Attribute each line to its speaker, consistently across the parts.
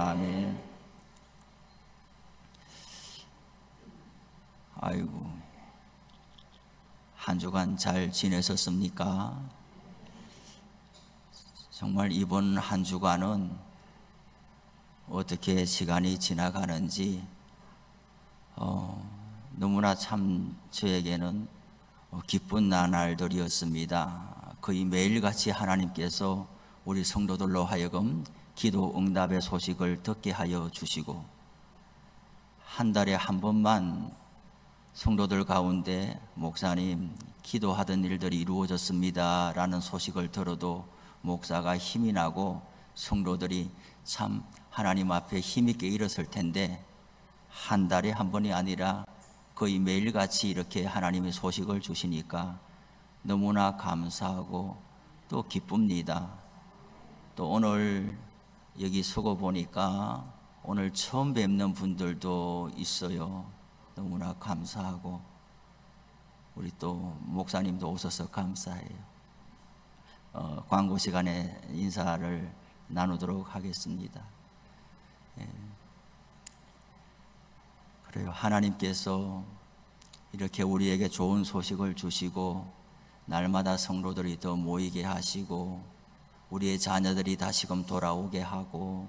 Speaker 1: 아멘. 아이고, 한 주간 잘 지내셨습니까? 정말 이번 한 주간은 어떻게 시간이 지나가는지 너무나 참 저에게는 기쁜 나날들이었습니다. 거의 매일같이 하나님께서 우리 성도들로 하여금 기도 응답의 소식을 듣게 하여 주시고, 한 달에 한 번만 성도들 가운데 목사님 기도하던 일들이 이루어졌습니다 라는 소식을 들어도 목사가 힘이 나고 성도들이 참 하나님 앞에 힘있게 일었을 텐데, 한 달에 한 번이 아니라 거의 매일같이 이렇게 하나님의 소식을 주시니까 너무나 감사하고 또 기쁩니다. 또 오늘 여기 서고 보니까 오늘 처음 뵙는 분들도 있어요. 너무나 감사하고, 우리 또 목사님도 오셔서 감사해요. 광고 시간에 인사를 나누도록 하겠습니다. 그래요. 하나님께서 이렇게 우리에게 좋은 소식을 주시고 날마다 성도들이 더 모이게 하시고 우리의 자녀들이 다시금 돌아오게 하고,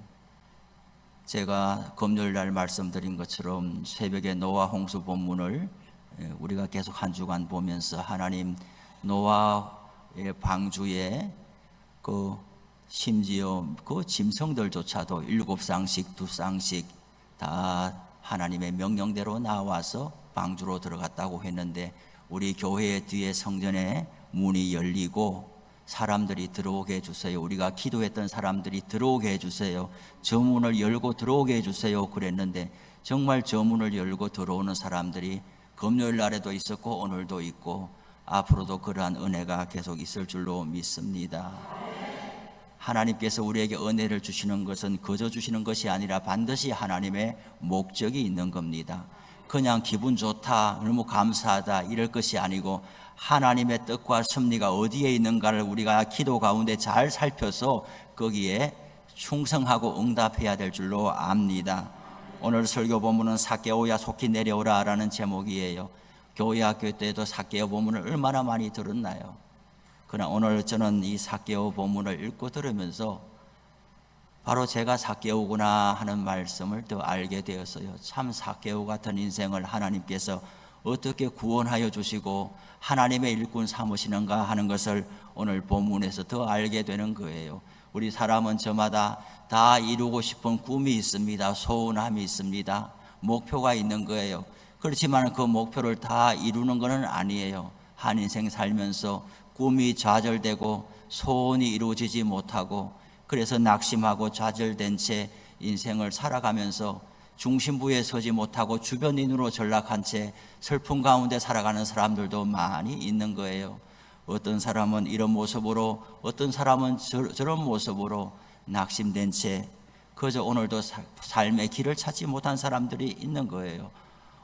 Speaker 1: 제가 금요일날 말씀드린 것처럼 새벽에 노아 홍수 본문을 우리가 계속 한 주간 보면서 하나님 노아의 방주에 심지어 그 짐승들조차도 7쌍씩 2쌍씩 다 하나님의 명령대로 나와서 방주로 들어갔다고 했는데, 우리 교회 뒤에 성전에 문이 열리고 사람들이 들어오게 해주세요, 우리가 기도했던 사람들이 들어오게 해주세요, 저 문을 열고 들어오게 해주세요 그랬는데, 정말 저 문을 열고 들어오는 사람들이 금요일 날에도 있었고 오늘도 있고 앞으로도 그러한 은혜가 계속 있을 줄로 믿습니다. 하나님께서 우리에게 은혜를 주시는 것은 거저 주시는 것이 아니라 반드시 하나님의 목적이 있는 겁니다. 그냥 기분 좋다, 너무 감사하다 이럴 것이 아니고, 하나님의 뜻과 섭리가 어디에 있는가를 우리가 기도 가운데 잘 살펴서 거기에 충성하고 응답해야 될 줄로 압니다. 오늘 설교 본문은 삭개오야 속히 내려오라 라는 제목이에요. 교회 학교 때도 삭개오 본문을 얼마나 많이 들었나요? 그러나 오늘 저는 이 삭개오 본문을 읽고 들으면서 바로 제가 삭개오구나 하는 말씀을 더 알게 되었어요. 참 삭개오 같은 인생을 하나님께서 어떻게 구원하여 주시고 하나님의 일꾼 삼으시는가 하는 것을 오늘 본문에서 더 알게 되는 거예요. 우리 사람은 저마다 다 이루고 싶은 꿈이 있습니다. 소원함이 있습니다. 목표가 있는 거예요. 그렇지만 그 목표를 다 이루는 것은 아니에요. 한 인생 살면서 꿈이 좌절되고 소원이 이루어지지 못하고, 그래서 낙심하고 좌절된 채 인생을 살아가면서 중심부에 서지 못하고 주변인으로 전락한 채 슬픔 가운데 살아가는 사람들도 많이 있는 거예요. 어떤 사람은 이런 모습으로, 어떤 사람은 저런 모습으로 낙심된 채 그저 오늘도 삶의 길을 찾지 못한 사람들이 있는 거예요.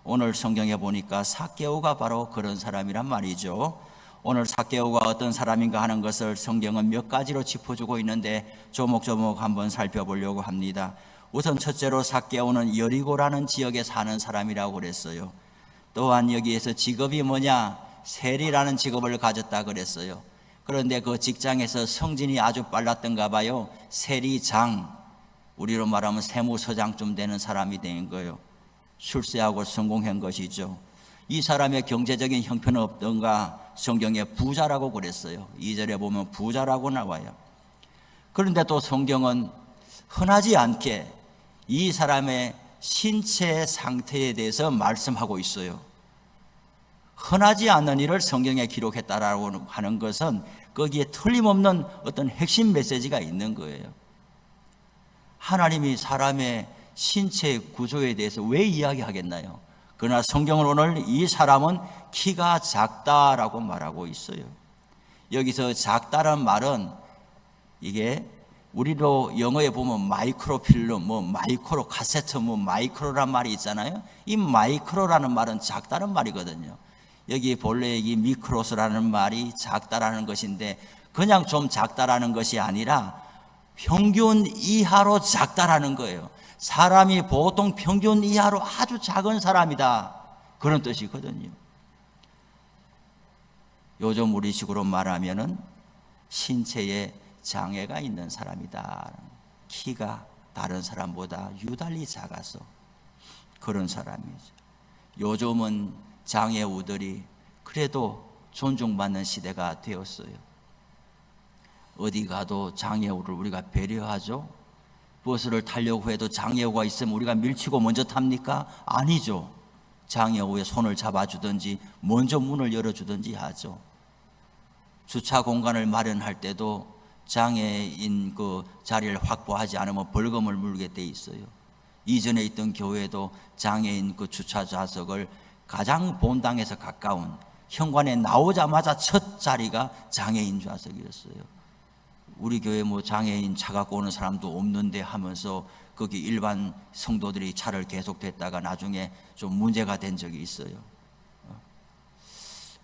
Speaker 1: 오늘 성경에 보니까 삭개오가 바로 그런 사람이란 말이죠. 오늘 삭개오가 어떤 사람인가 하는 것을 성경은 몇 가지로 짚어주고 있는데 조목조목 한번 살펴보려고 합니다. 우선 첫째로 삭개오는 여리고라는 지역에 사는 사람이라고 그랬어요. 또한 여기에서 직업이 뭐냐? 세리라는 직업을 가졌다 그랬어요. 그런데 그 직장에서 성진이 아주 빨랐던가 봐요. 세리장, 우리로 말하면 세무서장쯤 되는 사람이 된 거예요. 출세하고 성공한 것이죠. 이 사람의 경제적인 형편은 없던가? 성경에 부자라고 그랬어요. 2절에 보면 부자라고 나와요. 그런데 또 성경은 흔하지 않게 이 사람의 신체 상태에 대해서 말씀하고 있어요. 흔하지 않은 일을 성경에 기록했다라고 하는 것은 거기에 틀림없는 어떤 핵심 메시지가 있는 거예요. 하나님이 사람의 신체 구조에 대해서 왜 이야기하겠나요? 그러나 성경은 오늘 이 사람은 키가 작다라고 말하고 있어요. 여기서 작다란 말은 이게 우리도 영어에 보면 마이크로필름, 마이크로 카세트, 마이크로란 말이 있잖아요. 이 마이크로라는 말은 작다는 말이거든요. 여기 본래 이 미크로스라는 말이 작다라는 것인데, 그냥 좀 작다라는 것이 아니라 평균 이하로 작다라는 거예요. 사람이 보통 평균 이하로 아주 작은 사람이다, 그런 뜻이거든요. 요즘 우리식으로 말하면은 신체에 장애가 있는 사람이다. 키가 다른 사람보다 유달리 작아서 그런 사람이죠. 요즘은 장애우들이 그래도 존중받는 시대가 되었어요. 어디 가도 장애우를 우리가 배려하죠. 버스를 타려고 해도 장애우가 있으면 우리가 밀치고 먼저 탑니까? 아니죠. 장애우의 손을 잡아주든지 먼저 문을 열어주든지 하죠. 주차 공간을 마련할 때도 장애인 그 자리를 확보하지 않으면 벌금을 물게 돼 있어요. 이전에 있던 교회도 장애인 그 주차 좌석을 가장 본당에서 가까운 현관에 나오자마자 첫 자리가 장애인 좌석이었어요. 우리 교회 뭐 장애인 차 갖고 오는 사람도 없는데 하면서 거기 일반 성도들이 차를 계속 댔다가 나중에 좀 문제가 된 적이 있어요.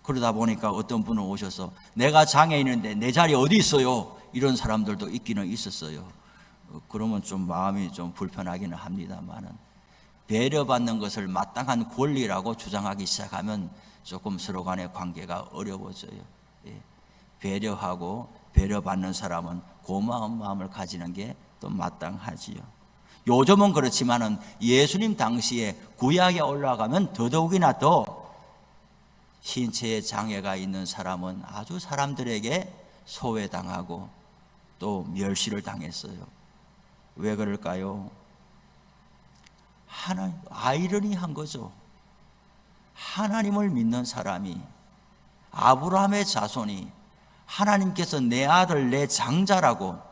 Speaker 1: 그러다 보니까 어떤 분은 오셔서 내가 장애인인데 내 자리 어디 있어요? 이런 사람들도 있기는 있었어요. 그러면 좀 마음이 좀 불편하기는 합니다만은, 배려받는 것을 마땅한 권리라고 주장하기 시작하면 조금 서로 간의 관계가 어려워져요. 배려하고 배려받는 사람은 고마운 마음을 가지는 게 또 마땅하지요. 요즘은 그렇지만은 예수님 당시에 구약에 올라가면 더더욱이나 더 신체에 장애가 있는 사람은 아주 사람들에게 소외당하고 또 멸시를 당했어요. 왜 그럴까요? 아이러니한 거죠. 하나님을 믿는 사람이, 아브라함의 자손이 하나님께서 내 아들 내 장자라고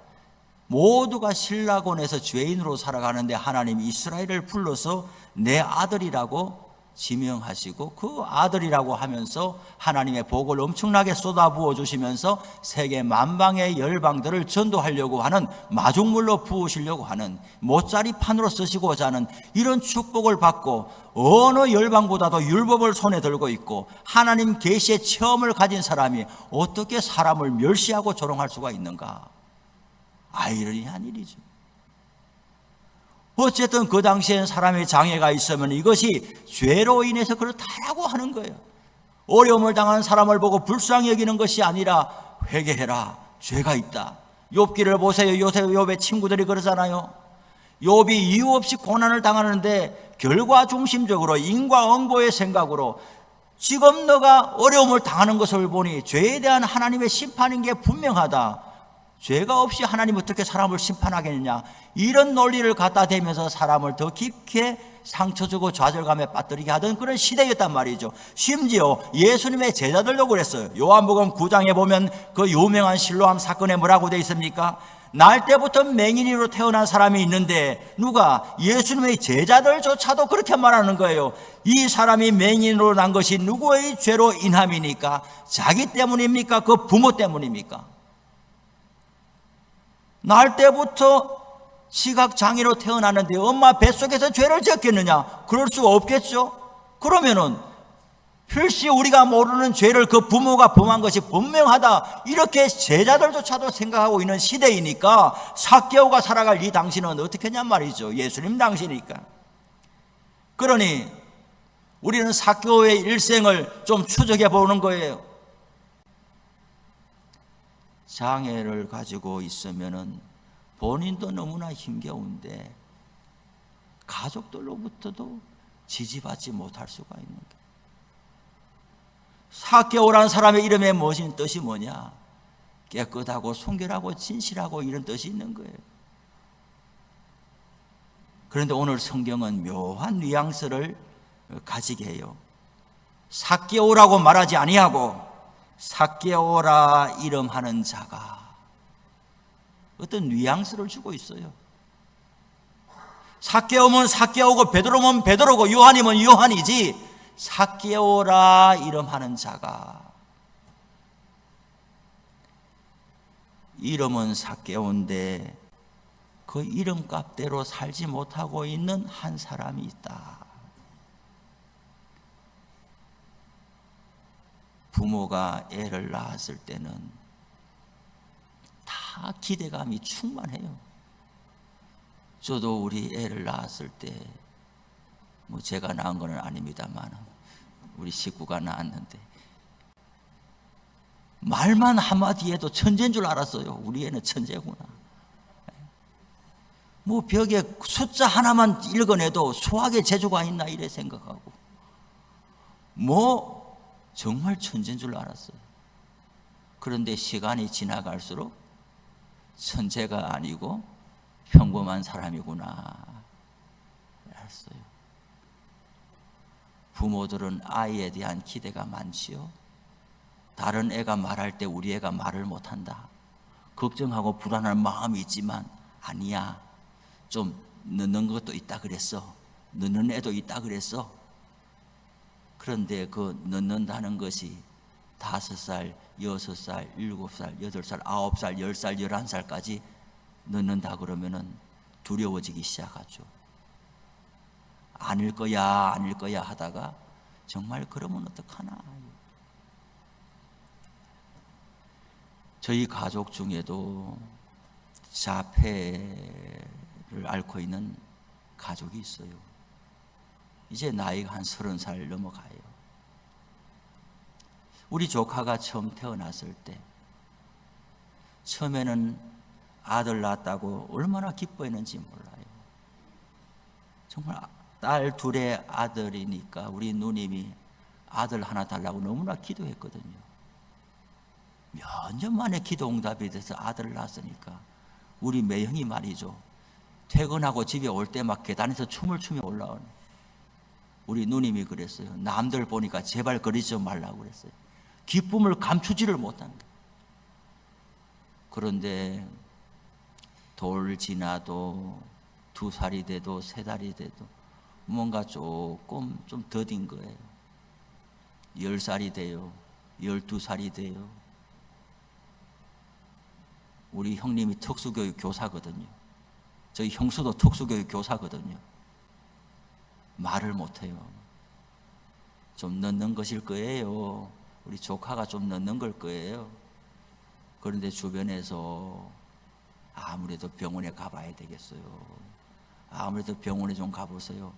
Speaker 1: 모두가 신라곤에서 죄인으로 살아가는데 하나님이 이스라엘을 불러서 내 아들이라고 지명하시고 그 아들이라고 하면서 하나님의 복을 엄청나게 쏟아부어 주시면서 세계 만방의 열방들을 전도하려고 하는, 마중물로 부으시려고 하는, 못자리판으로 쓰시고자 하는 이런 축복을 받고 어느 열방보다도 율법을 손에 들고 있고 하나님 계시의 체험을 가진 사람이 어떻게 사람을 멸시하고 조롱할 수가 있는가? 아이러니한 일이죠. 어쨌든 그 당시엔 사람의 장애가 있으면 이것이 죄로 인해서 그렇다라고 하는 거예요. 어려움을 당하는 사람을 보고 불쌍히 여기는 것이 아니라 회개해라, 죄가 있다. 욥기를 보세요. 요새 욥의 친구들이 그러잖아요. 욥이 이유 없이 고난을 당하는데 결과 중심적으로 인과응보의 생각으로 지금 너가 어려움을 당하는 것을 보니 죄에 대한 하나님의 심판인 게 분명하다. 죄가 없이 하나님 어떻게 사람을 심판하겠느냐, 이런 논리를 갖다 대면서 사람을 더 깊게 상처 주고 좌절감에 빠뜨리게 하던 그런 시대였단 말이죠. 심지어 예수님의 제자들도 그랬어요. 요한복음 9장에 보면 그 유명한 실로암 사건에 뭐라고 되어 있습니까? 날 때부터 맹인으로 태어난 사람이 있는데 누가? 예수님의 제자들조차도 그렇게 말하는 거예요. 이 사람이 맹인으로 난 것이 누구의 죄로 인함이니까? 자기 때문입니까? 그 부모 때문입니까? 날 때부터 시각장애로 태어났는데 엄마 뱃속에서 죄를 지었겠느냐? 그럴 수가 없겠죠. 그러면은 필시 우리가 모르는 죄를 그 부모가 범한 것이 분명하다, 이렇게 제자들조차도 생각하고 있는 시대이니까 삭개오가 살아갈 이 당신은 어떻게 했냔 말이죠. 예수님 당시니까. 그러니 우리는 삭개오의 일생을 좀 추적해 보는 거예요. 장애를 가지고 있으면은 본인도 너무나 힘겨운데 가족들로부터도 지지받지 못할 수가 있는 거예요. 삭개오라는 사람의 이름의 무슨 뜻이 뭐냐? 깨끗하고 순결하고 진실하고 이런 뜻이 있는 거예요. 그런데 오늘 성경은 묘한 뉘앙스를 가지게 해요. 삭개오라고 말하지 아니하고 삭개오라 이름하는 자가, 어떤 뉘앙스를 주고 있어요. 삭개오면 삭개오고 베드로면 베드로고 요한이면 요한이지, 삭개오라 이름하는 자가, 이름은 삭개오인데 그 이름값대로 살지 못하고 있는 한 사람이 있다. 부모가 애를 낳았을 때는 다 다 기대감이 충만해요. 저도 우리 애를 낳았을 때, 뭐 제가 낳은 건 아닙니다만 우리 식구가 낳았는데 말만 한마디 해도 천재인 줄 알았어요. 우리 애는 천재구나. 뭐 벽에 숫자 하나만 읽어내도 수학의 재주가 있나 이래 생각하고 뭐 정말 천재인 줄 알았어요. 그런데 시간이 지나갈수록 천재가 아니고 평범한 사람이구나 알았어요. 부모들은 아이에 대한 기대가 많지요. 다른 애가 말할 때 우리 애가 말을 못한다. 걱정하고 불안한 마음이 있지만 아니야. 좀 늦는 것도 있다 그랬어. 늦는 애도 있다 그랬어. 그런데 그 늦는다는 것이 5살, 6살, 7살, 8살, 9살, 10살, 11살까지 늦는다 그러면은 두려워지기 시작하죠. 아닐 거야 하다가 정말 그러면 어떡하나. 저희 가족 중에도 자폐를 앓고 있는 가족이 있어요. 이제 나이가 한 30살 넘어가요. 우리 조카가 처음 태어났을 때 처음에는 아들 낳았다고 얼마나 기뻐했는지 몰라요. 정말 딸 둘의 아들이니까 우리 누님이 아들 하나 달라고 너무나 기도했거든요. 몇 년 만에 기도 응답이 돼서 아들을 낳았으니까 우리 매형이 말이죠. 퇴근하고 집에 올 때 막 계단에서 춤을 추며 올라오네. 우리 누님이 그랬어요. 남들 보니까 제발 그러지 말라고 그랬어요. 기쁨을 감추지를 못한다. 그런데 돌 지나도 2살이 돼도 3달이 돼도 뭔가 조금 좀 더딘 거예요. 10살이 돼요. 12살이 돼요. 우리 형님이 특수교육 교사거든요. 저희 형수도 특수교육 교사거든요. 말을 못해요. 좀 늦는 것일 거예요. 우리 조카가 좀 늦는 걸 거예요. 그런데 주변에서 아무래도 병원에 가봐야 되겠어요. 아무래도 병원에 좀 가보세요.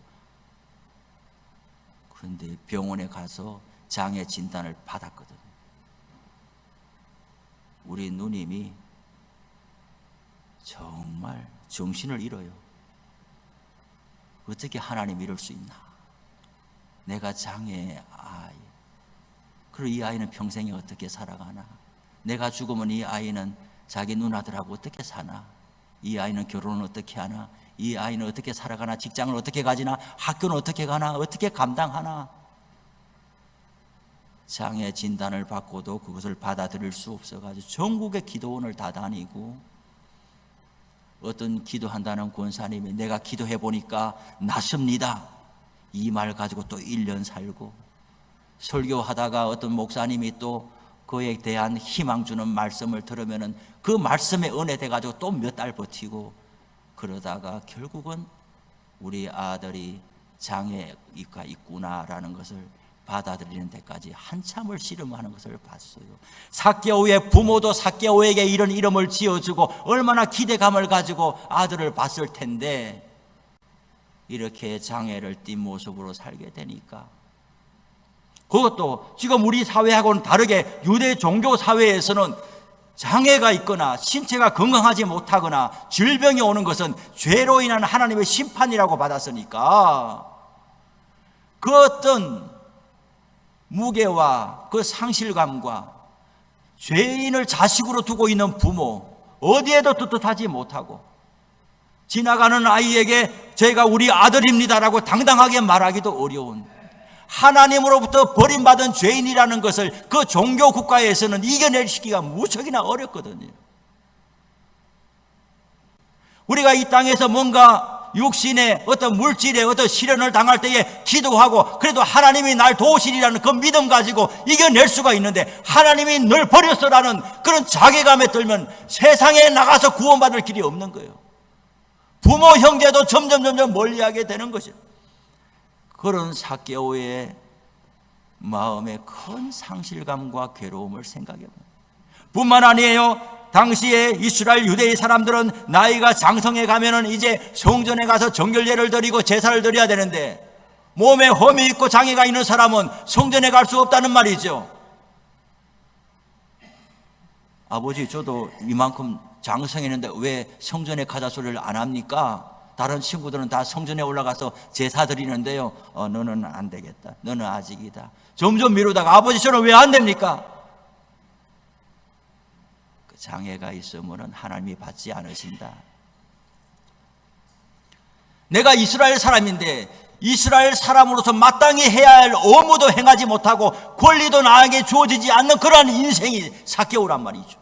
Speaker 1: 그런데 병원에 가서 장애 진단을 받았거든요. 우리 누님이 정말 정신을 잃어요. 어떻게 하나님 이럴 수 있나? 내가 장애 아이. 그리고 이 아이는 평생에 어떻게 살아가나? 내가 죽으면 이 아이는 자기 누나들하고 어떻게 사나? 이 아이는 결혼을 어떻게 하나? 이 아이는 어떻게 살아가나? 직장을 어떻게 가지나? 학교는 어떻게 가나? 어떻게 감당하나? 장애 진단을 받고도 그것을 받아들일 수 없어가지고 전국의 기도원을 다 다니고 어떤 기도한다는 권사님이 내가 기도해 보니까 낫습니다. 이 말 가지고 또 1년 살고 설교하다가 어떤 목사님이 또 그에 대한 희망 주는 말씀을 들으면은 그 말씀에 은혜돼 가지고 또 몇 달 버티고 그러다가 결국은 우리 아들이 장애가 있구나라는 것을 받아들이는 데까지 한참을 씨름하는 것을 봤어요. 삭개오의 부모도 삭개오에게 이런 이름을 지어주고 얼마나 기대감을 가지고 아들을 봤을 텐데 이렇게 장애를 띤 모습으로 살게 되니까 그것도 지금 우리 사회하고는 다르게 유대 종교 사회에서는 장애가 있거나 신체가 건강하지 못하거나 질병이 오는 것은 죄로 인한 하나님의 심판이라고 받았으니까 그 어떤 무게와 그 상실감과 죄인을 자식으로 두고 있는 부모 어디에도 떳떳하지 못하고 지나가는 아이에게 제가 우리 아들입니다라고 당당하게 말하기도 어려운 하나님으로부터 버림받은 죄인이라는 것을 그 종교 국가에서는 이겨내시기가 무척이나 어렵거든요. 우리가 이 땅에서 뭔가 육신의 어떤 물질의 어떤 시련을 당할 때에 기도하고 그래도 하나님이 날 도우시리라는 그 믿음 가지고 이겨낼 수가 있는데 하나님이 널 버렸어라는 그런 자괴감에 들면 세상에 나가서 구원받을 길이 없는 거예요. 부모 형제도 점점 멀리하게 되는 것이에요. 그런 삭개오의 마음에 큰 상실감과 괴로움을 생각해 봅니다. 뿐만 아니에요. 당시에 이스라엘 유대의 사람들은 나이가 장성해 가면은 이제 성전에 가서 정결제를 드리고 제사를 드려야 되는데, 몸에 험이 있고 장애가 있는 사람은 성전에 갈 수 없다는 말이죠. 아버지, 저도 이만큼 장성했는데 왜 성전에 가자 소리를 안 합니까? 다른 친구들은 다 성전에 올라가서 제사 드리는데요. 너는 안 되겠다. 너는 아직이다. 점점 미루다가, 아버지 저는 왜 안 됩니까? 그 장애가 있으면 하나님이 받지 않으신다. 내가 이스라엘 사람인데 이스라엘 사람으로서 마땅히 해야 할 업무도 행하지 못하고 권리도 나에게 주어지지 않는 그러한 인생이 삭개오란 말이죠.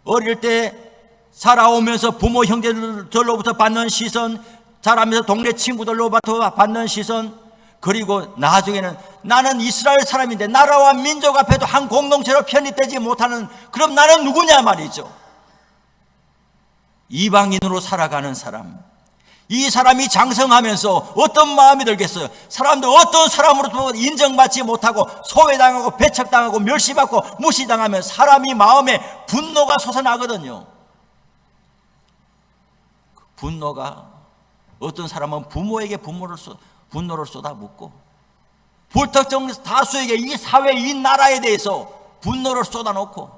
Speaker 1: 어릴 때 살아오면서 부모 형제들로부터 받는 시선, 자라면서 동네 친구들로부터 받는 시선, 그리고 나중에는 나는 이스라엘 사람인데 나라와 민족 앞에도 한 공동체로 편입되지 못하는, 그럼 나는 누구냐 말이죠. 이방인으로 살아가는 사람, 이 사람이 장성하면서 어떤 마음이 들겠어요? 사람들 어떤 사람으로도 인정받지 못하고 소외당하고 배척당하고 멸시받고 무시당하면 사람이 마음에 분노가 솟아나거든요. 분노가, 어떤 사람은 부모에게 분노를 쏟아붓고 불특정 다수에게 이 사회, 이 나라에 대해서 분노를 쏟아놓고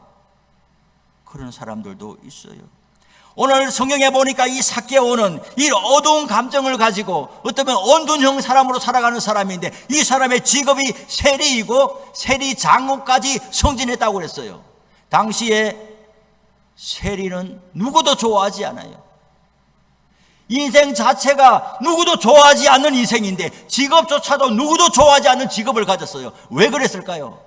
Speaker 1: 그런 사람들도 있어요. 오늘 성경에 보니까 이 삭개오는 이 어두운 감정을 가지고 어쩌면 언둔형 사람으로 살아가는 사람인데, 이 사람의 직업이 세리이고 세리 장로까지 승진했다고 그랬어요. 당시에 세리는 누구도 좋아하지 않아요. 인생 자체가 누구도 좋아하지 않는 인생인데 직업조차도 누구도 좋아하지 않는 직업을 가졌어요. 왜 그랬을까요?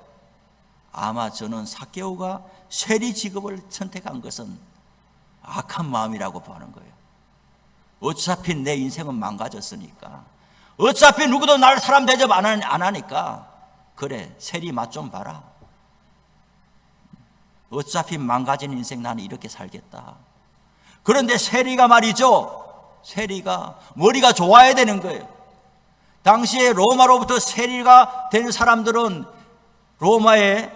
Speaker 1: 아마 저는 삭개오가 세리 직업을 선택한 것은 악한 마음이라고 보는 거예요. 어차피 내 인생은 망가졌으니까, 어차피 누구도 나를 사람 대접 안 하니까, 그래 세리 맛 좀 봐라. 어차피 망가진 인생 나는 이렇게 살겠다. 그런데 세리가 말이죠, 세리가 머리가 좋아야 되는 거예요. 당시에 로마로부터 세리가 된 사람들은 로마에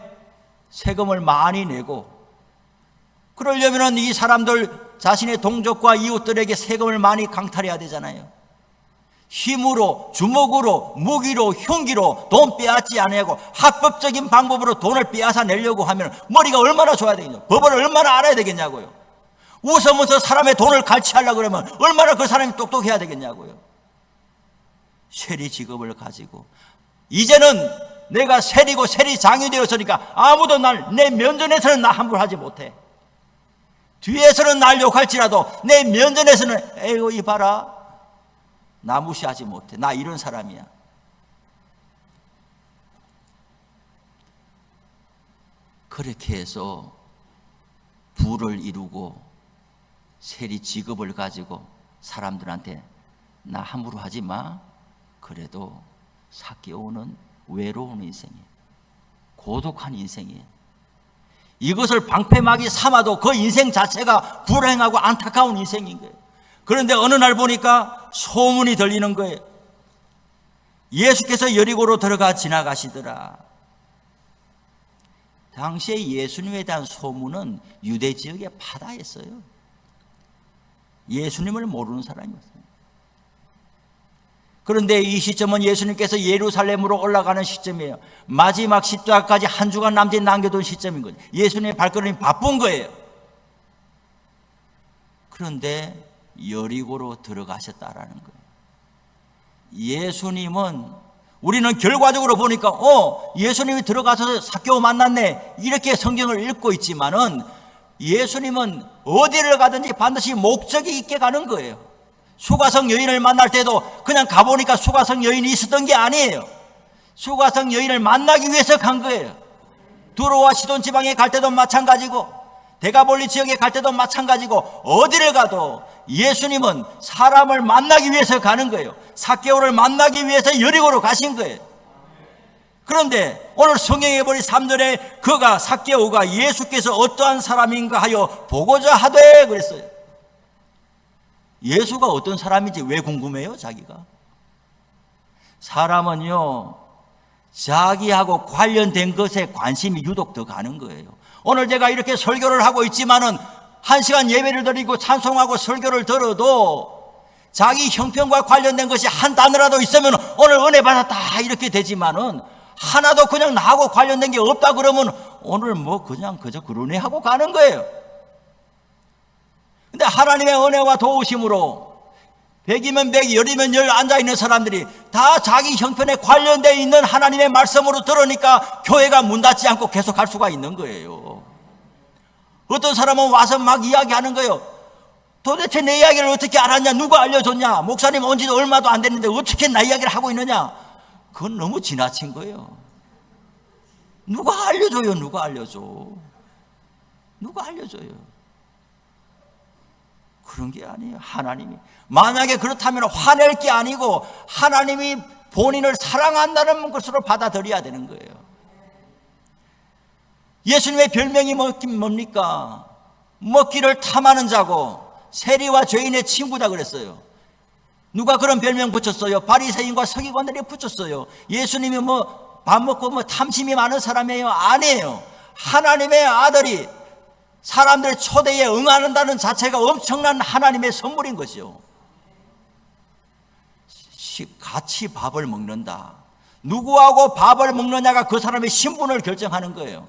Speaker 1: 세금을 많이 내고, 그러려면 이 사람들 자신의 동족과 이웃들에게 세금을 많이 강탈해야 되잖아요. 힘으로, 주먹으로, 무기로, 흉기로 돈 빼앗지 않고 합법적인 방법으로 돈을 빼앗아 내려고 하면 머리가 얼마나 좋아야 되겠냐고, 법을 얼마나 알아야 되겠냐고요. 웃으면서 사람의 돈을 갈취하려고 그러면 얼마나 그 사람이 똑똑해야 되겠냐고요. 세리 직업을 가지고 이제는 내가 세리고 세리장이 되었으니까 아무도 내 면전에서는 나 함부로 하지 못해. 뒤에서는 날 욕할지라도 내 면전에서는 에이고 이봐라, 나 무시하지 못해. 나 이런 사람이야. 그렇게 해서 부를 이루고 세리 직업을 가지고 사람들한테 나 함부로 하지 마. 그래도 삭개오는 외로운 인생이에요. 고독한 인생이에요. 이것을 방패막이 삼아도 그 인생 자체가 불행하고 안타까운 인생인 거예요. 그런데 어느 날 보니까 소문이 들리는 거예요. 예수께서 여리고로 들어가 지나가시더라. 당시에 예수님에 대한 소문은 유대 지역에 파다했어요. 예수님을 모르는 사람이었어요. 그런데 이 시점은 예수님께서 예루살렘으로 올라가는 시점이에요. 마지막 십자가까지 한 주간 남짓 남겨둔 시점인 거예요. 예수님의 발걸음이 바쁜 거예요. 그런데 여리고로 들어가셨다라는 거예요. 예수님은, 우리는 결과적으로 보니까 예수님이 들어가서 삭개오 만났네 이렇게 성경을 읽고 있지만은, 예수님은 어디를 가든지 반드시 목적이 있게 가는 거예요. 수가성 여인을 만날 때도 그냥 가보니까 수가성 여인이 있었던 게 아니에요. 수가성 여인을 만나기 위해서 간 거예요. 두로와 시돈 지방에 갈 때도 마찬가지고, 데가볼리 지역에 갈 때도 마찬가지고, 어디를 가도 예수님은 사람을 만나기 위해서 가는 거예요. 삭개오를 만나기 위해서 여리고로 가신 거예요. 그런데 오늘 성경에 보니 3절에 그가, 삭개오가 예수께서 어떠한 사람인가 하여 보고자 하되 그랬어요. 예수가 어떤 사람인지 왜 궁금해요, 자기가? 사람은요, 자기하고 관련된 것에 관심이 유독 더 가는 거예요. 오늘 제가 이렇게 설교를 하고 있지만은 1시간 예배를 드리고 찬송하고 설교를 들어도 자기 형편과 관련된 것이 한 단어라도 있으면 오늘 은혜 받았다 이렇게 되지만은 하나도 그냥 나하고 관련된 게 없다 그러면 오늘 뭐 그냥 그저 그러네 하고 가는 거예요. 근데 하나님의 은혜와 도우심으로 100이면 100, 10이면 10 앉아있는 사람들이 다 자기 형편에 관련되어 있는 하나님의 말씀으로 들으니까 교회가 문 닫지 않고 계속 갈 수가 있는 거예요. 어떤 사람은 와서 막 이야기하는 거예요. 도대체 내 이야기를 어떻게 알았냐? 누가 알려줬냐? 목사님 온 지도 얼마도 안 됐는데 어떻게 나 이야기를 하고 있느냐? 그건 너무 지나친 거예요. 누가 알려줘요? 누가 알려줘? 누가 알려줘요? 그런 게 아니에요. 하나님이. 만약에 그렇다면 화낼 게 아니고 하나님이 본인을 사랑한다는 것으로 받아들여야 되는 거예요. 예수님의 별명이 뭡니까? 먹기를 탐하는 자고 세리와 죄인의 친구다 그랬어요. 누가 그런 별명 붙였어요? 바리새인과 서기관들이 붙였어요. 예수님이 밥 먹고 탐심이 많은 사람이에요? 아니에요. 하나님의 아들이 사람들의 초대에 응하는다는 자체가 엄청난 하나님의 선물인 것이요. 같이 밥을 먹는다. 누구하고 밥을 먹느냐가 그 사람의 신분을 결정하는 거예요.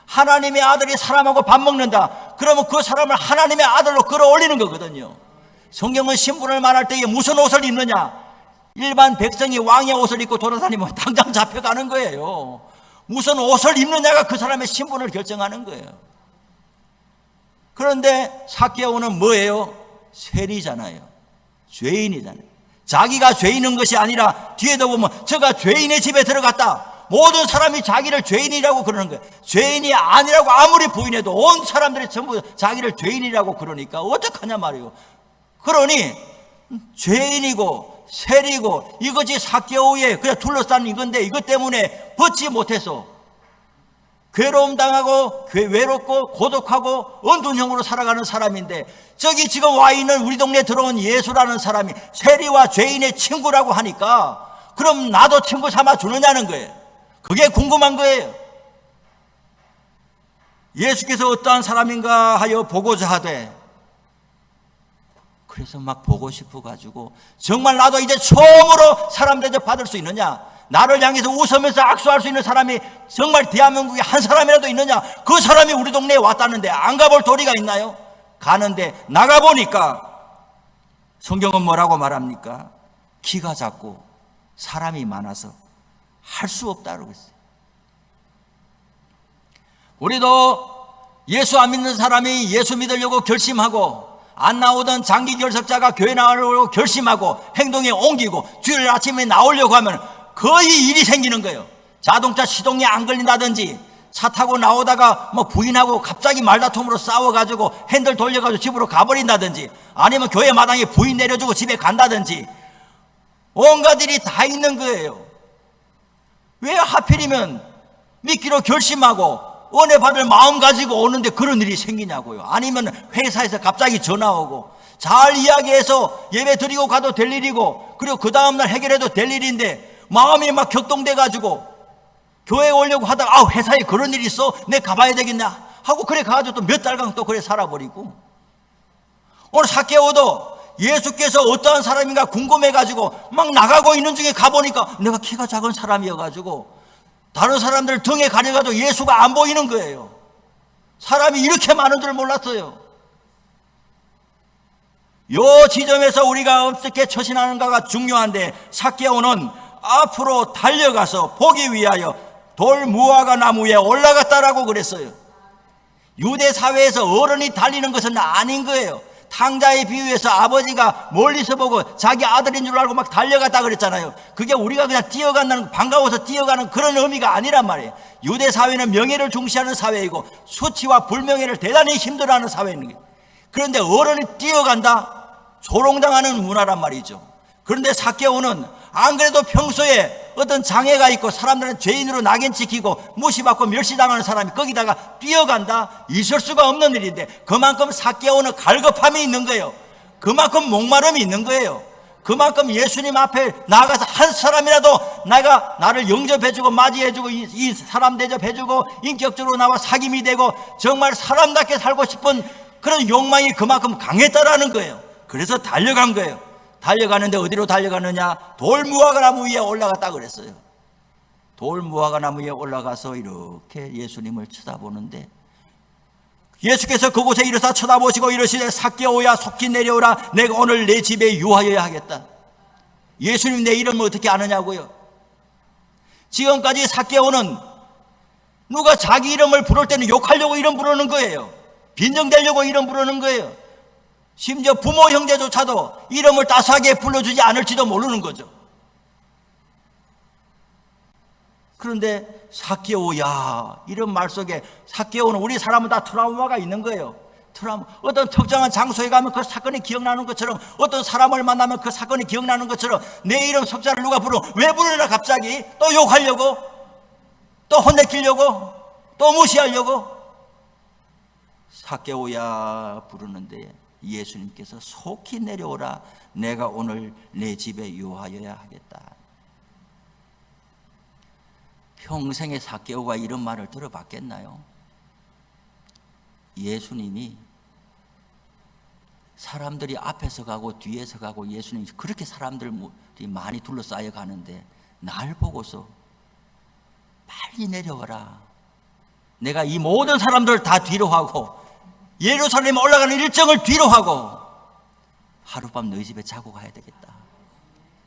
Speaker 1: 하나님의 아들이 사람하고 밥 먹는다. 그러면 그 사람을 하나님의 아들로 끌어올리는 거거든요. 성경은 신분을 말할 때에 무슨 옷을 입느냐? 일반 백성이 왕의 옷을 입고 돌아다니면 당장 잡혀가는 거예요. 무슨 옷을 입느냐가 그 사람의 신분을 결정하는 거예요. 그런데 삭개오는 뭐예요? 세리잖아요. 죄인이잖아요. 자기가 죄인인 것이 아니라 뒤에도 보면 저가 죄인의 집에 들어갔다. 모든 사람이 자기를 죄인이라고 그러는 거예요. 죄인이 아니라고 아무리 부인해도 온 사람들이 전부 자기를 죄인이라고 그러니까 어떡하냐 말이에요. 그러니 죄인이고 세리고 이것이 삭개오에 그냥 둘러싼 이건데 이것 때문에 벗지 못해서 괴로움 당하고 외롭고 고독하고 언둔형으로 살아가는 사람인데 저기 지금 와 있는 우리 동네에 들어온 예수라는 사람이 세리와 죄인의 친구라고 하니까 그럼 나도 친구 삼아 주느냐는 거예요. 그게 궁금한 거예요. 예수께서 어떠한 사람인가 하여 보고자 하되 그래서 막 보고 싶어가지고 정말 나도 이제 처음으로 사람 대접받을 수 있느냐? 나를 향해서 웃으면서 악수할 수 있는 사람이 정말 대한민국에 한 사람이라도 있느냐? 그 사람이 우리 동네에 왔다는데 안 가볼 도리가 있나요? 가는데 나가보니까 성경은 뭐라고 말합니까? 키가 작고 사람이 많아서 할 수 없다고 했어요. 우리도 예수 안 믿는 사람이 예수 믿으려고 결심하고 안 나오던 장기 결석자가 교회 나오려고 결심하고 행동에 옮기고 주일 아침에 나오려고 하면 거의 일이 생기는 거예요. 자동차 시동이 안 걸린다든지 차 타고 나오다가 부인하고 갑자기 말다툼으로 싸워가지고 핸들 돌려가지고 집으로 가버린다든지 아니면 교회 마당에 부인 내려주고 집에 간다든지 온갖 일이 다 있는 거예요. 왜 하필이면 믿기로 결심하고 은혜 받을 마음 가지고 오는데 그런 일이 생기냐고요. 아니면 회사에서 갑자기 전화 오고 잘 이야기해서 예배 드리고 가도 될 일이고 그리고 그 다음날 해결해도 될 일인데 마음이 막 격동돼 가지고 교회에 오려고 하다가 회사에 그런 일이 있어 내 가봐야 되겠냐 하고 그래 가가지고 또 몇 달간 또 그래 살아버리고 오늘 삭개오도 예수께서 어떠한 사람인가 궁금해가지고 막 나가고 있는 중에 가보니까 내가 키가 작은 사람이어가지고 다른 사람들 등에 가려가지고 예수가 안 보이는 거예요. 사람이 이렇게 많은 줄 몰랐어요. 요 지점에서 우리가 어떻게 처신하는가가 중요한데 삭개오는 앞으로 달려가서 보기 위하여 돌 무화과 나무 위에 올라갔다라고 그랬어요. 유대 사회에서 어른이 달리는 것은 아닌 거예요. 탕자의 비유에서 아버지가 멀리서 보고 자기 아들인 줄 알고 막 달려갔다 그랬잖아요. 그게 우리가 그냥 뛰어간다는 반가워서 뛰어가는 그런 의미가 아니란 말이에요. 유대 사회는 명예를 중시하는 사회이고 수치와 불명예를 대단히 힘들어하는 사회입니다. 그런데 어른이 뛰어간다? 조롱당하는 문화란 말이죠. 그런데 삭개오는 안 그래도 평소에 어떤 장애가 있고 사람들은 죄인으로 낙인 찍히고 무시받고 멸시당하는 사람이 거기다가 뛰어간다? 있을 수가 없는 일인데 그만큼 삭개오는 갈급함이 있는 거예요. 그만큼 목마름이 있는 거예요. 그만큼 예수님 앞에 나아가서 한 사람이라도 나를 영접해주고 맞이해주고 이 사람 대접해주고 인격적으로 나와 사귐이 되고 정말 사람답게 살고 싶은 그런 욕망이 그만큼 강했다라는 거예요. 그래서 달려간 거예요. 달려가는데 어디로 달려가느냐? 돌무화과나무 위에 올라갔다 그랬어요. 돌무화과나무 위에 올라가서 이렇게 예수님을 쳐다보는데 예수께서 그곳에 이르사 쳐다보시고 이르시되 삭개오야 속히 내려오라. 내가 오늘 내 집에 유하여야 하겠다. 예수님 내 이름을 어떻게 아느냐고요? 지금까지 삭개오는 누가 자기 이름을 부를 때는 욕하려고 이름 부르는 거예요. 빈정대려고 이름 부르는 거예요. 심지어 부모 형제조차도 이름을 따스하게 불러주지 않을지도 모르는 거죠. 그런데 삭개오야 이런 말 속에 삭개오는 우리 사람은 다 트라우마가 있는 거예요. 어떤 특정한 장소에 가면 그 사건이 기억나는 것처럼 어떤 사람을 만나면 그 사건이 기억나는 것처럼 내 이름 석자를 누가 부르면 왜 부르나 갑자기 또 욕하려고 또 혼내키려고 또 무시하려고 삭개오야 부르는데 예수님께서 속히 내려오라. 내가 오늘 내 집에 유하여야 하겠다. 평생에 삭개오가 이런 말을 들어봤겠나요? 예수님이 사람들이 앞에서 가고 뒤에서 가고 예수님이 그렇게 사람들이 많이 둘러싸여 가는데 날 보고서 빨리 내려와라. 내가 이 모든 사람들을 다 뒤로 하고 예루살렘에 올라가는 일정을 뒤로 하고 하룻밤 너희 집에 자고 가야 되겠다.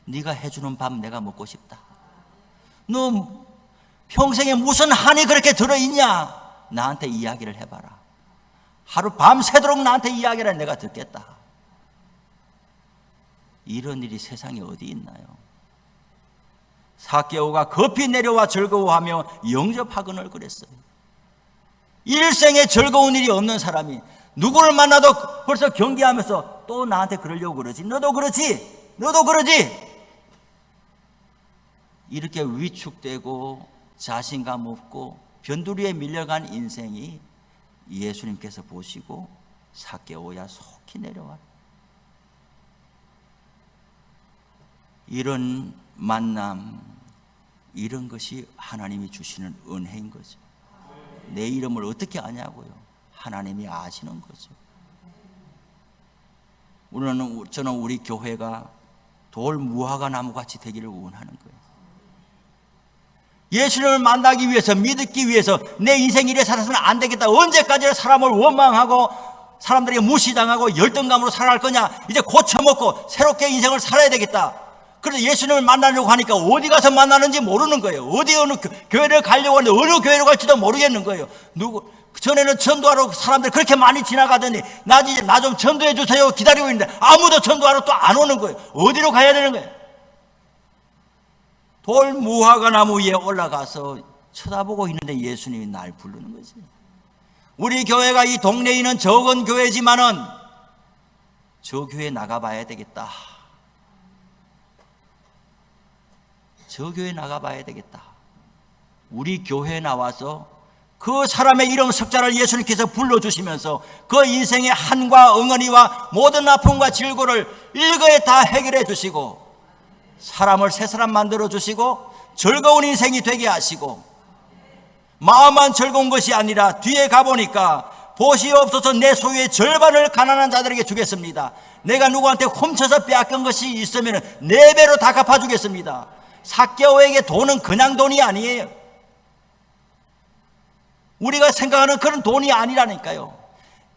Speaker 1: 네가 해주는 밥 내가 먹고 싶다. 너 평생에 무슨 한이 그렇게 들어있냐? 나한테 이야기를 해봐라. 하루 밤새도록 나한테 이야기를 내가 듣겠다. 이런 일이 세상에 어디 있나요? 삭개오가 급히 내려와 즐거워하며 영접하거늘 그랬어요. 일생에 즐거운 일이 없는 사람이 누구를 만나도 벌써 경계하면서 또 나한테 그러려고 그러지. 너도 그러지. 너도 그러지. 이렇게 위축되고 자신감 없고 변두리에 밀려간 인생이 예수님께서 보시고 삭개오야 속히 내려와라. 이런 만남, 이런 것이 하나님이 주시는 은혜인 거죠. 내 이름을 어떻게 아냐고요? 하나님이 아시는 거죠. 저는 우리 교회가 돌무화과 나무같이 되기를 원하는 거예요. 예수님을 만나기 위해서, 믿기 위해서 내 인생 이래 살아서는 안 되겠다. 언제까지 사람을 원망하고 사람들에게 무시당하고 열등감으로 살아갈 거냐. 이제 고쳐먹고 새롭게 인생을 살아야 되겠다. 그래서 예수님을 만나려고 하니까 어디 가서 만나는지 모르는 거예요. 어느 교회를 가려고 하는데 어느 교회로 갈지도 모르겠는 거예요. 전에는 전도하러 사람들이 그렇게 많이 지나가더니 나 좀 전도해 주세요 기다리고 있는데 아무도 전도하러 또 안 오는 거예요. 어디로 가야 되는 거예요? 돌무화과 나무 위에 올라가서 쳐다보고 있는데 예수님이 날 부르는 거지. 우리 교회가 이 동네에 있는 적은 교회지만은 저 교회 나가봐야 되겠다. 저 교회 나가봐야 되겠다. 우리 교회에 나와서 그 사람의 이름 석자를 예수님께서 불러주시면서 그 인생의 한과 응어니와 모든 아픔과 질고를 일거에 다 해결해 주시고 사람을 새 사람 만들어 주시고 즐거운 인생이 되게 하시고 마음만 즐거운 것이 아니라 뒤에 가보니까 보시옵소서 내 소유의 절반을 가난한 자들에게 주겠습니다. 내가 누구한테 훔쳐서 빼앗긴 것이 있으면 4배로 다 갚아주겠습니다. 삭개오에게 돈은 그냥 돈이 아니에요. 우리가 생각하는 그런 돈이 아니라니까요.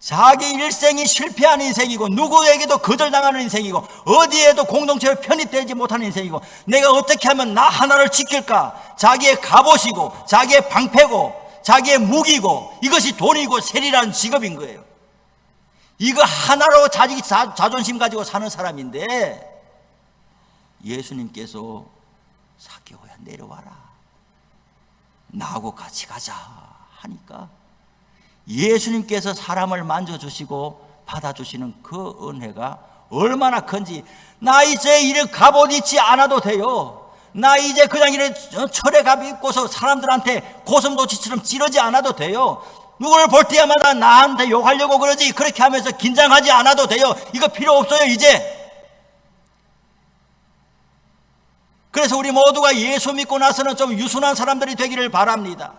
Speaker 1: 자기 일생이 실패한 인생이고 누구에게도 거절당하는 인생이고 어디에도 공동체에 편입되지 못하는 인생이고 내가 어떻게 하면 나 하나를 지킬까? 자기의 갑옷이고 자기의 방패고 자기의 무기고 이것이 돈이고 세리라는 직업인 거예요. 이거 하나로 자존심 가지고 사는 사람인데 예수님께서 삭개오야 내려와라. 나하고 같이 가자 하니까 예수님께서 사람을 만져주시고 받아주시는 그 은혜가 얼마나 큰지. 나 이제 이런 갑옷 입지 않아도 돼요. 나 이제 그냥 이런 철의 갑 입고서 사람들한테 고슴도치처럼 찌르지 않아도 돼요. 누구를 볼 때마다 나한테 욕하려고 그러지 그렇게 하면서 긴장하지 않아도 돼요. 이거 필요 없어요. 이제 그래서 우리 모두가 예수 믿고 나서는 좀 유순한 사람들이 되기를 바랍니다.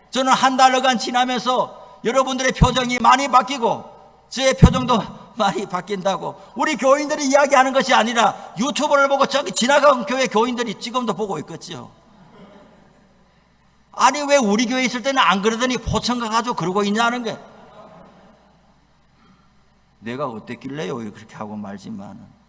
Speaker 1: 저는 한 달여간 지나면서 여러분들의 표정이 많이 바뀌고 저의 표정도 많이 바뀐다고 우리 교인들이 이야기하는 것이 아니라 유튜브를 보고 저기 지나간 교회 교인들이 지금도 보고 있겠죠. 아니 왜 우리 교회 있을 때는 안 그러더니 포천 가가지고 그러고 있냐는 게, 내가 어땠길래요 그렇게 하고 말지만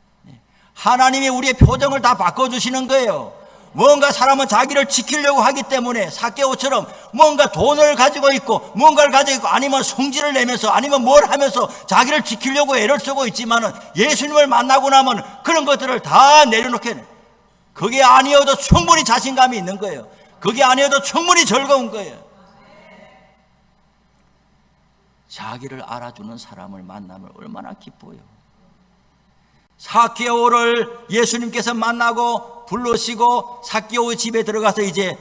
Speaker 1: 하나님이 우리의 표정을 다 바꿔주시는 거예요. 뭔가 사람은 자기를 지키려고 하기 때문에 삭개오처럼 뭔가 돈을 가지고 있고 뭔가를 가지고 있고 아니면 성질을 내면서 아니면 뭘 하면서 자기를 지키려고 애를 쓰고 있지만은 예수님을 만나고 나면 그런 것들을 다 내려놓게, 그게 아니어도 충분히 자신감이 있는 거예요. 그게 아니어도 충분히 즐거운 거예요. 자기를 알아주는 사람을 만나면 얼마나 기뻐요. 삭개오를 예수님께서 만나고 불러시고 삭개오의 집에 들어가서 이제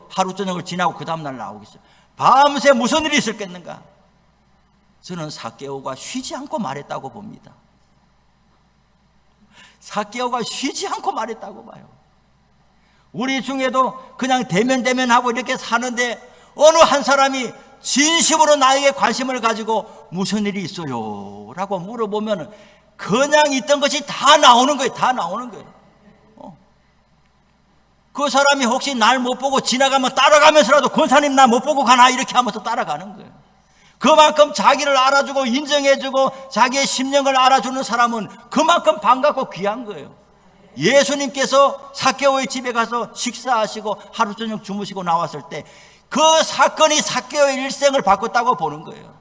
Speaker 1: 하루 저녁을 지나고 그 다음날 나오겠어요. 밤새 무슨 일이 있었겠는가? 저는 삭개오가 쉬지 않고 말했다고 봅니다. 삭개오가 쉬지 않고 말했다고 봐요. 우리 중에도 그냥 대면하고 이렇게 사는데 어느 한 사람이 진심으로 나에게 관심을 가지고 무슨 일이 있어요? 라고 물어보면 그냥 있던 것이 다 나오는 거예요. 다 나오는 거예요. 그 사람이 혹시 날 못 보고 지나가면 따라가면서라도 권사님 나 못 보고 가나 이렇게 하면서 따라가는 거예요. 그만큼 자기를 알아주고 인정해주고 자기의 심령을 알아주는 사람은 그만큼 반갑고 귀한 거예요. 예수님께서 삭개오의 집에 가서 식사하시고 하루 저녁 주무시고 나왔을 때 그 사건이 삭개오의 일생을 바꿨다고 보는 거예요.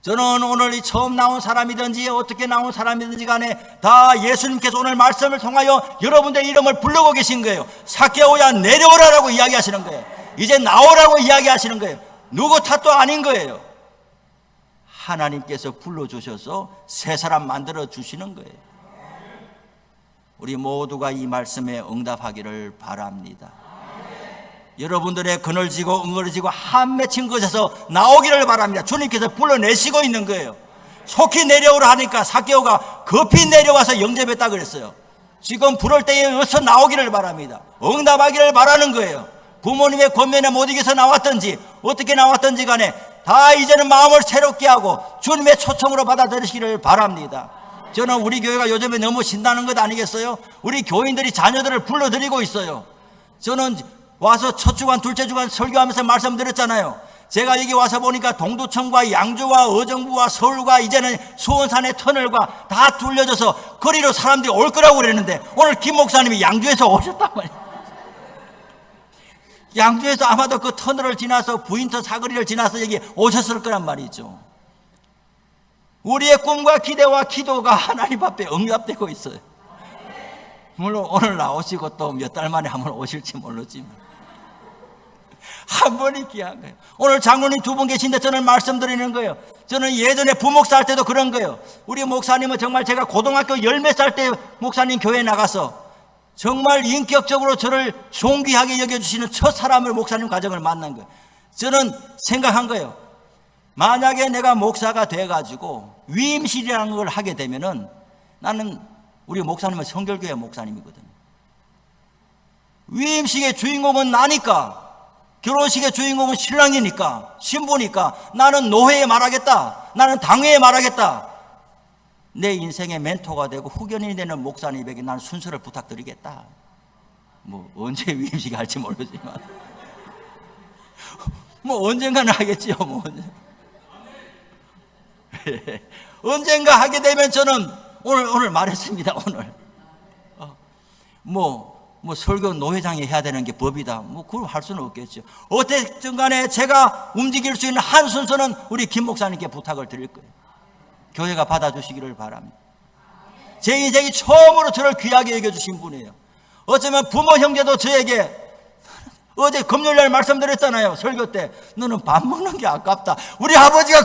Speaker 1: 저는 오늘 이 처음 나온 사람이든지 어떻게 나온 사람이든지 간에 다 예수님께서 오늘 말씀을 통하여 여러분들의 이름을 부르고 계신 거예요. 삭개오야 내려오라라고 이야기하시는 거예요. 이제 나오라고 이야기하시는 거예요. 누구 탓도 아닌 거예요. 하나님께서 불러주셔서 새 사람 만들어 주시는 거예요. 우리 모두가 이 말씀에 응답하기를 바랍니다. 여러분들의 그늘지고 응어리지고 한 맺힌 것에서 나오기를 바랍니다. 주님께서 불러내시고 있는 거예요. 속히 내려오라 하니까 삭개오가 급히 내려와서 영접했다 그랬어요. 지금 부를 때에 어서 나오기를 바랍니다. 응답하기를 바라는 거예요. 부모님의 권면에 못 이겨서 나왔든지 어떻게 나왔든지 간에 다 이제는 마음을 새롭게 하고 주님의 초청으로 받아들이시기를 바랍니다. 저는 우리 교회가 요즘에 너무 신나는 것 아니겠어요? 우리 교인들이 자녀들을 불러들이고 있어요. 저는 와서 첫 주간 둘째 주간 설교하면서 말씀드렸잖아요. 제가 여기 와서 보니까 동두천과 양주와 의정부와 서울과 이제는 수원산의 터널과 다 뚫려져서 거리로 사람들이 올 거라고 그랬는데 오늘 김 목사님이 양주에서 오셨단 말이에요. 양주에서 아마도 그 터널을 지나서 부인터 사거리를 지나서 여기 오셨을 거란 말이죠. 우리의 꿈과 기대와 기도가 하나님 앞에 응답되고 있어요. 물론 오늘 나오시고 또 몇 달 만에 한번 오실지 모르지만 한 번이 귀한 거예요. 오늘 장로님 두 분 계신데 저는 말씀드리는 거예요. 저는 예전에 부목사 할 때도 그런 거예요. 우리 목사님은 정말 제가 고등학교 열 몇 살 때 목사님 교회에 나가서 정말 인격적으로 저를 존귀하게 여겨주시는 첫 사람을 목사님 가정을 만난 거예요. 저는 생각한 거예요. 만약에 내가 목사가 돼가지고 위임실이라는 걸 하게 되면은 나는 우리 목사님은 성결교회 목사님이거든요. 위임식의 주인공은 나니까, 결혼식의 주인공은 신랑이니까, 신부니까 나는 노회에 말하겠다, 나는 당회에 말하겠다. 내 인생의 멘토가 되고 후견인이 되는 목사님에게 나는 순서를 부탁드리겠다. 뭐 언제 위임식 할지 모르지만 뭐 언젠가는 하겠지요. 뭐 언젠가 하게 되면 저는 오늘 말했습니다. 오늘 뭐 설교 노회장이 해야 되는 게 법이다. 뭐 그걸 할 수는 없겠죠. 어쨌든 간에 제가 움직일 수 있는 한 순서는 우리 김 목사님께 부탁을 드릴 거예요. 교회가 받아주시기를 바랍니다. 제 인생이 처음으로 저를 귀하게 여겨주신 분이에요. 어쩌면 부모 형제도 저에게 어제 금요일날 말씀드렸잖아요. 설교 때 너는 밥 먹는 게 아깝다. 우리 아버지가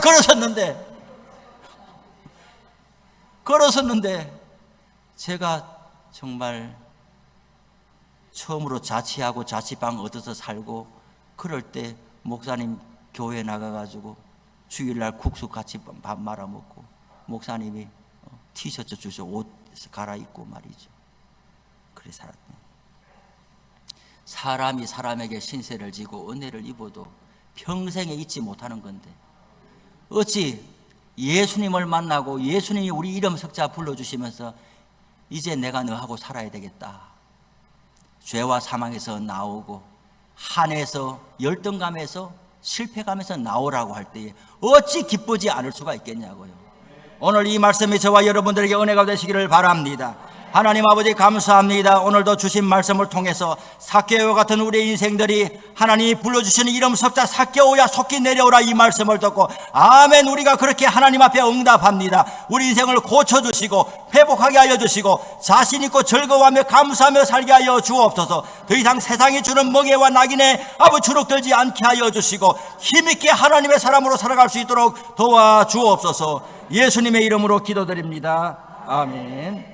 Speaker 1: 걸었었는데 제가 정말 처음으로 자취하고 자취방 얻어서 살고 그럴 때 목사님 교회 나가가지고 주일날 국수 같이 밥 말아먹고 목사님이 티셔츠 주셔 옷 갈아입고 말이죠. 그래 살았네. 사람이 사람에게 신세를 지고 은혜를 입어도 평생에 잊지 못하는 건데 어찌 예수님을 만나고 예수님이 우리 이름 석자 불러주시면서 이제 내가 너하고 살아야 되겠다, 죄와 사망에서 나오고 한에서 열등감에서 실패감에서 나오라고 할 때에 어찌 기쁘지 않을 수가 있겠냐고요. 오늘 이 말씀이 저와 여러분들에게 은혜가 되시기를 바랍니다. 하나님 아버지 감사합니다. 오늘도 주신 말씀을 통해서 삭개오와 같은 우리의 인생들이 하나님이 불러주시는 이름 석자 삭개오야 속히 내려오라 이 말씀을 듣고 아멘, 우리가 그렇게 하나님 앞에 응답합니다. 우리 인생을 고쳐주시고 회복하게 하여 주시고 자신 있고 즐거워하며 감사하며 살게 하여 주옵소서. 더 이상 세상이 주는 멍에와 낙인에 주눅들지 않게 하여 주시고 힘있게 하나님의 사람으로 살아갈 수 있도록 도와주옵소서. 예수님의 이름으로 기도드립니다. 아멘.